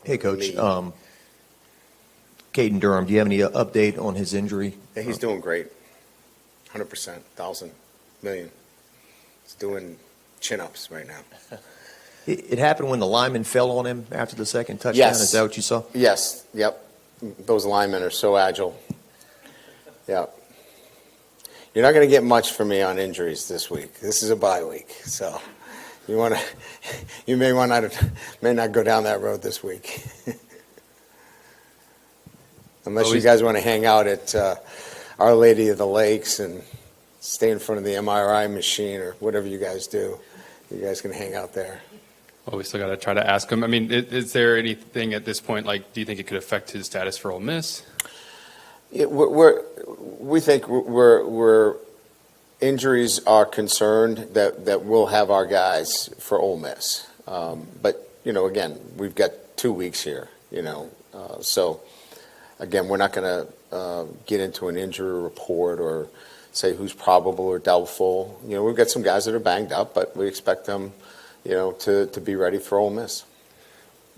Hey, Coach. Me. Caden Durham, do you have any update on his injury? Yeah, he's doing great. 100%, 1,000, million. He's doing chin-ups right now. It happened when the lineman fell on him after the second touchdown. Yes. Is that what you saw? Yes, yep. Those linemen are so agile. Yep. You're not going to get much from me on injuries this week. This is a bye week, so you may not go down that road this week. Unless you guys want to hang out at Our Lady of the Lakes and stay in front of the MRI machine or whatever you guys do. You guys can hang out there. Well, we still got to try to ask him. I mean, is there anything at this point, like, do you think it could affect his status for Ole Miss? We think we're injuries are concerned that we'll have our guys for Ole Miss. But, again, we've got 2 weeks here, so, again, we're not going to get into an injury report or say who's probable or doubtful. We've got some guys that are banged up, but we expect them, to be ready for Ole Miss.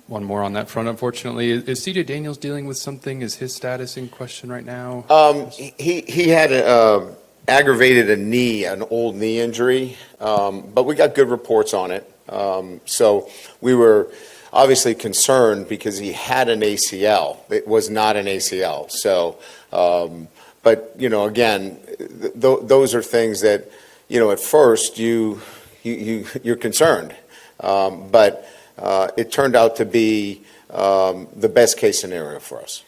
One more on that front, unfortunately. Is C.J. Daniels dealing with something? Is his status in question right now? He had aggravated an old knee injury, but we got good reports on it. So we were obviously concerned because he had an ACL. It was not an ACL. So, but again, those are things that at first you're concerned, but it turned out to be the best case scenario for us.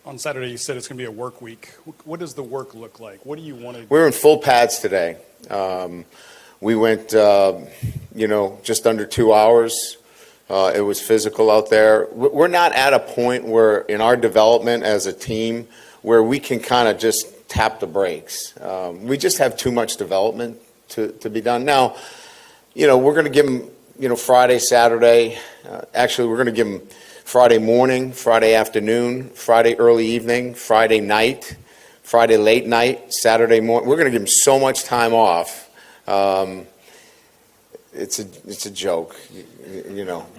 On Saturday, you said it's going to be a work week. What does the work look like? What do you want to do? We're in full pads today. We went, just under 2 hours. It was physical out there. We're not at a point where, in our development as a team, where we can kind of just tap the brakes. We just have too much development to be done. Now, we're going to give them, Friday, Saturday. Actually, we're going to give them Friday morning, Friday afternoon, Friday early evening, Friday night, Friday late night, Saturday morning. We're going to give them so much time off. It's a joke,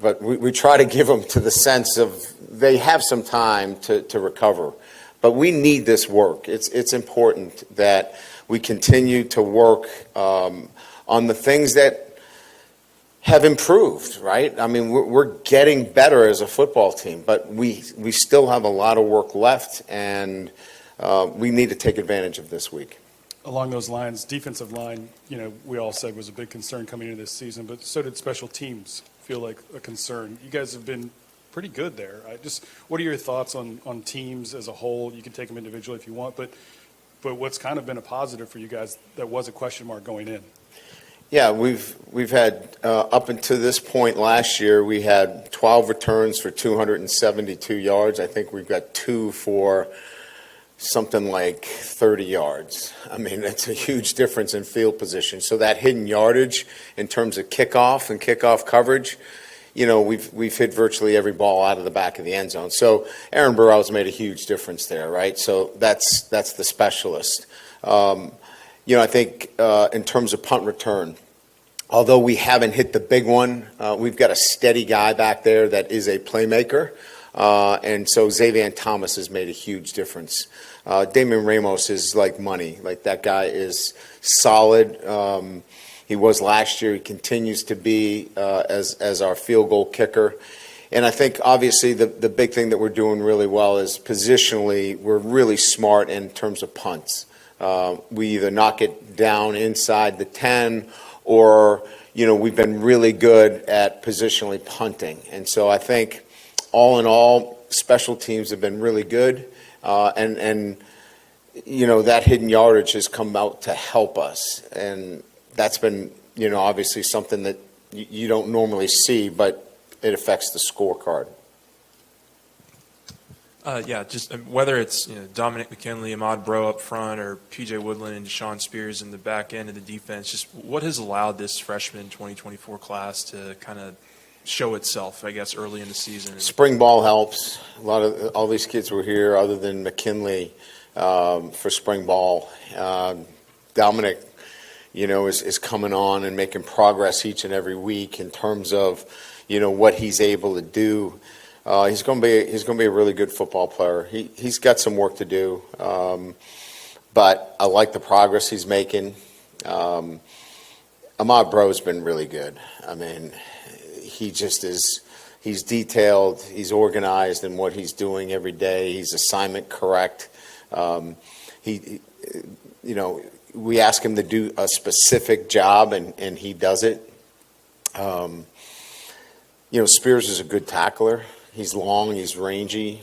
but we try to give them to the sense of they have some time to recover. But we need this work. It's important that we continue to work on the things that have improved, right? I mean, we're getting better as a football team, but we still have a lot of work left, and we need to take advantage of this week. Along those lines, defensive line, we all said was a big concern coming into this season, but so did special teams feel like a concern. You guys have been pretty good there. What are your thoughts on teams as a whole? You can take them individually if you want, but what's kind of been a positive for you guys that was a question mark going in? Yeah, we've had up until this point last year, we had 12 returns for 272 yards. I think we've got 2 for something like 30 yards. I mean, that's a huge difference in field position. So that hidden yardage in terms of kickoff and kickoff coverage, we've hit virtually every ball out of the back of the end zone. So Aaron Burrell's made a huge difference there, right? So that's the specialist. I think in terms of punt return, although we haven't hit the big one, we've got a steady guy back there that is a playmaker. And so Xavier Thomas has made a huge difference. Damian Ramos is like money. Like, that guy is solid. He was last year. He continues to be as our field goal kicker. And I think, obviously, the big thing that we're doing really well is positionally, we're really smart in terms of punts. We either knock it down inside the 10 or, we've been really good at positionally punting. And so I think, all in all, special teams have been really good. And that hidden yardage has come out to help us. And that's been, obviously something that you don't normally see, but it affects the scorecard. Just whether it's Dominic McKinley, Ahmad Bro up front, or P.J. Woodland and Deshaun Spears in the back end of the defense, just what has allowed this freshman 2024 class to kind of show itself, I guess, early in the season? Spring ball helps. All these kids were here other than McKinley for spring ball. Dominic, is coming on and making progress each and every week in terms of, what he's able to do. He's going to be a really good football player. He's got some work to do, but I like the progress he's making. Ahmad Bro's been really good. I mean, he just is. He's detailed. He's organized in what he's doing every day. He's assignment correct. We ask him to do a specific job, and he does it. Spears is a good tackler. He's long. He's rangy.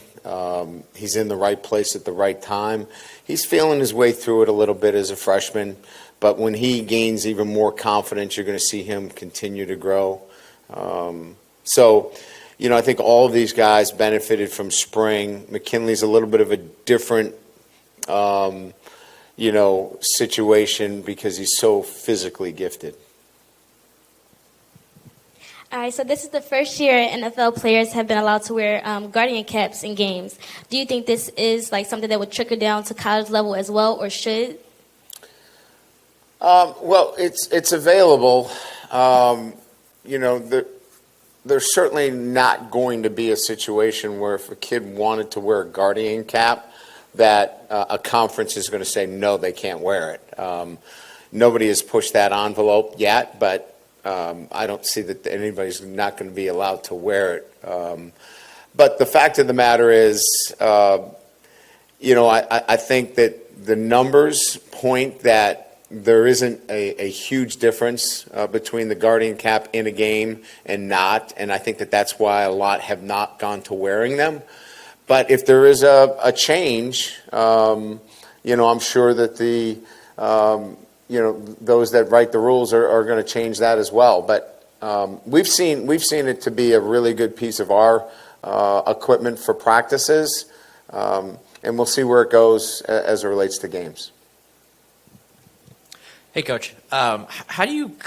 He's in the right place at the right time. He's feeling his way through it a little bit as a freshman, but when he gains even more confidence, you're going to see him continue to grow. I think all of these guys benefited from spring. McKinley's a little bit of a different, situation because he's so physically gifted. All right, so this is the first year NFL players have been allowed to wear Guardian caps in games. Do you think this is like something that would trickle down to college level as well, or should? Well, it's available. There's certainly not going to be a situation where if a kid wanted to wear a Guardian cap, that a conference is going to say, no, they can't wear it. Nobody has pushed that envelope yet, but I don't see that anybody's not going to be allowed to wear it. But the fact of the matter is, I think that the numbers point that there isn't a huge difference between the Guardian cap in a game and not, and I think that that's why a lot have not gone to wearing them. But if there is a change, I'm sure that those that write the rules are going to change that as well. But we've seen it to be a really good piece of our equipment for practices, and we'll see where it goes as it relates to games. Hey, Coach. How do you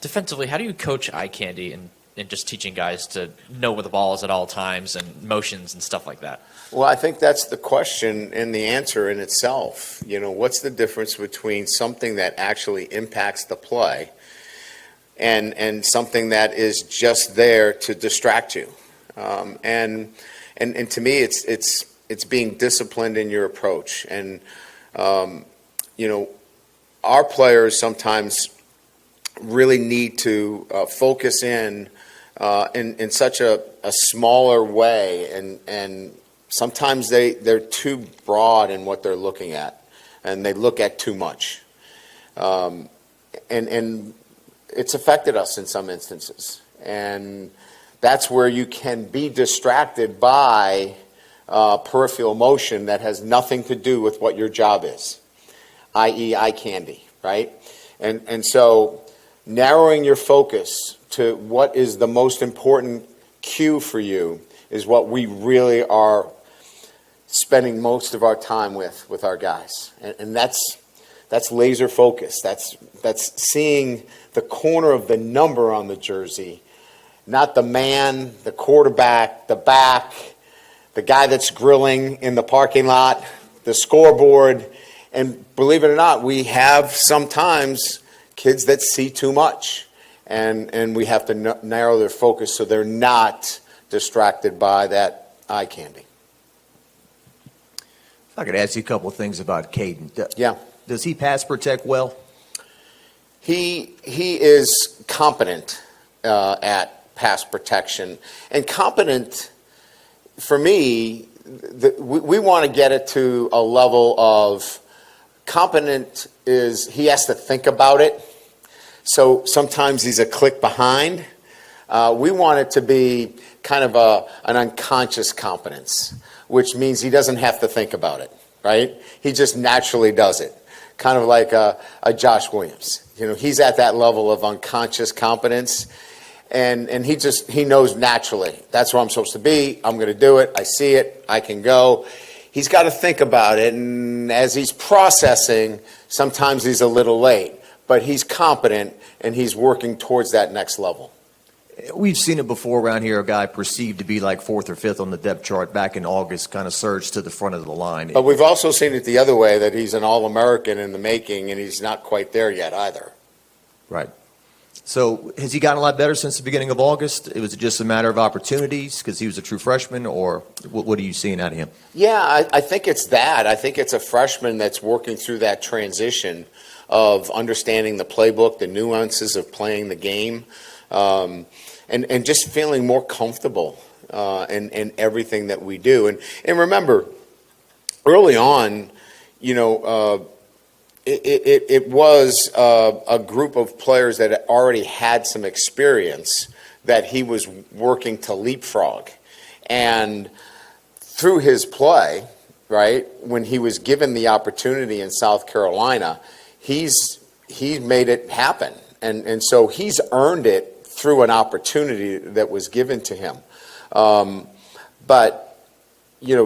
defensively? How do you coach eye candy and just teaching guys to know where the ball is at all times and motions and stuff like that? Well, I think that's the question and the answer in itself. What's the difference between something that actually impacts the play and something that is just there to distract you? And to me, it's being disciplined in your approach. And our players sometimes really need to focus in such a smaller way, and sometimes they're too broad in what they're looking at, and they look at too much. And it's affected us in some instances. And that's where you can be distracted by peripheral motion that has nothing to do with what your job is, i.e. eye candy, right? And so narrowing your focus to what is the most important cue for you is what we really are spending most of our time with our guys. And that's laser focus. That's seeing the corner of the number on the jersey, not the man, the quarterback, the back, the guy that's grilling in the parking lot, the scoreboard. And believe it or not, we have sometimes kids that see too much, and we have to narrow their focus so they're not distracted by that eye candy. If I could ask you a couple of things about Caden. Yeah. Does he pass protect well? He is competent at pass protection, and competent for me. We want to get it to a level of competent is he has to think about it. So sometimes he's a click behind. We want it to be kind of an unconscious competence, which means he doesn't have to think about it, right? He just naturally does it, kind of like a Josh Williams. He's at that level of unconscious competence, and he knows naturally. That's where I'm supposed to be. I'm going to do it. I see it. I can go. He's got to think about it, and as he's processing, sometimes he's a little late, but he's competent, and he's working towards that next level. We've seen it before around here, a guy perceived to be like fourth or fifth on the depth chart back in August kind of surged to the front of the line. But we've also seen it the other way, that he's an All-American in the making, and he's not quite there yet either. Right. So has he gotten a lot better since the beginning of August? Was it just a matter of opportunities because he was a true freshman, or what are you seeing out of him? Yeah, I think it's that. I think it's a freshman that's working through that transition of understanding the playbook, the nuances of playing the game, and just feeling more comfortable in everything that we do. And remember, early on, it was a group of players that already had some experience that he was working to leapfrog. And through his play, right, when he was given the opportunity in South Carolina, he made it happen. And so he's earned it through an opportunity that was given to him. But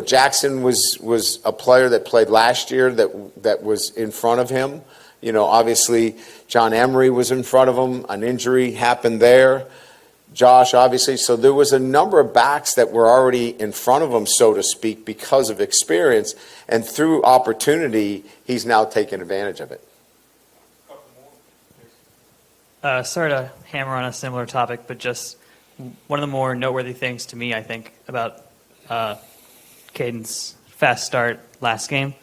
Jackson was a player that played last year that was in front of him. Obviously, John Emery was in front of him. An injury happened there. Josh, obviously. So there was a number of backs that were already in front of him, so to speak, because of experience. And through opportunity, he's now taken advantage of it. Sorry to hammer on a similar topic, but just one of the more noteworthy things to me, I think, about Caden's fast start last game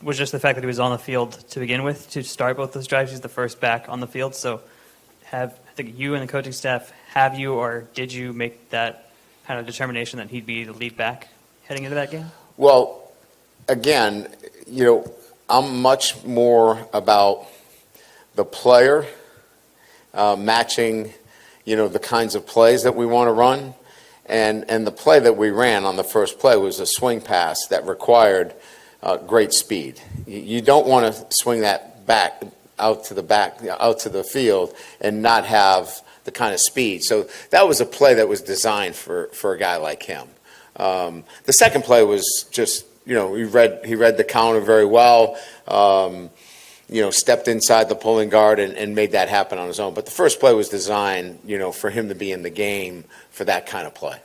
was just the fact that he was on the field to begin with to start both those drives. He's the first back on the field. So I think you and the coaching staff, have you or did you make that kind of determination that he'd be the lead back heading into that game? Well, again, I'm much more about the player matching, the kinds of plays that we want to run. And the play that we ran on the first play was a swing pass that required great speed. You don't want to swing that out to the field and not have the kind of speed. So that was a play that was designed for a guy like him. The second play was just, he read the counter very well. Stepped inside the pulling guard and made that happen on his own. But the first play was designed, for him to be in the game for that kind of play.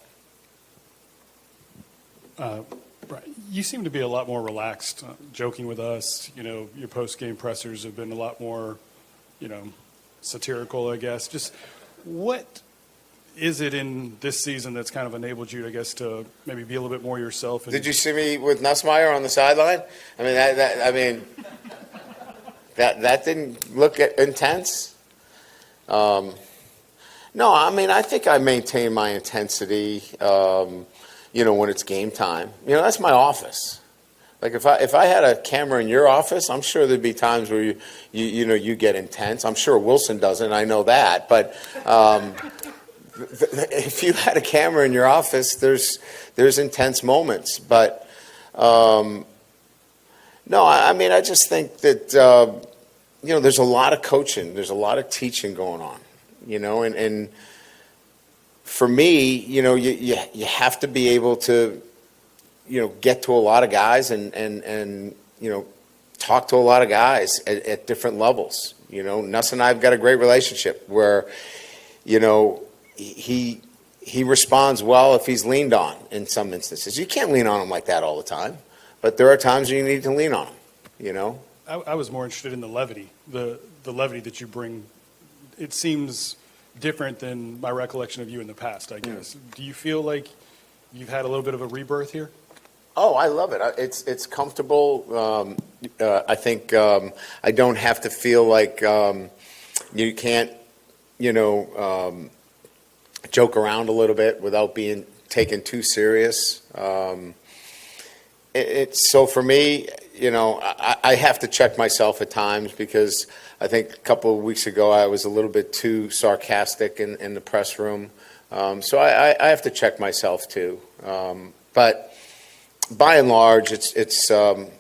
Right. You seem to be a lot more relaxed, joking with us. Your post-game pressers have been a lot more, satirical, I guess. Just what is it in this season that's kind of enabled you, I guess, to maybe be a little bit more yourself? Did you see me with Nussmeier on the sideline? That didn't look intense. No, I think I maintain my intensity. When it's game time, that's my office. Like if I had a camera in your office, I'm sure there'd be times where you get intense. I'm sure Wilson doesn't. I know that, but if you had a camera in your office, there's intense moments. But no, I just think that there's a lot of coaching, there's a lot of teaching going on, and for me, you have to be able to, get to a lot of guys and talk to a lot of guys at different levels. Nuss and I have got a great relationship where, he responds well if he's leaned on in some instances. You can't lean on him like that all the time, but there are times when you need to lean on him, I was more interested in the levity, the levity that you bring. It seems different than my recollection of you in the past, I guess. Do you feel like you've had a little bit of a rebirth here? Oh, I love it. It's comfortable. I think I don't have to feel like you can't, joke around a little bit without being taken too serious. So for me, I have to check myself at times because I think a couple of weeks ago I was a little bit too sarcastic in the press room. So I have to check myself too. But by and large,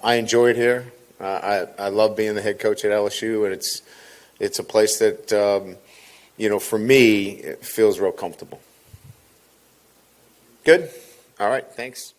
I enjoy it here. I love being the head coach at LSU, and it's a place that for me it feels real comfortable. Good. All right. Thanks.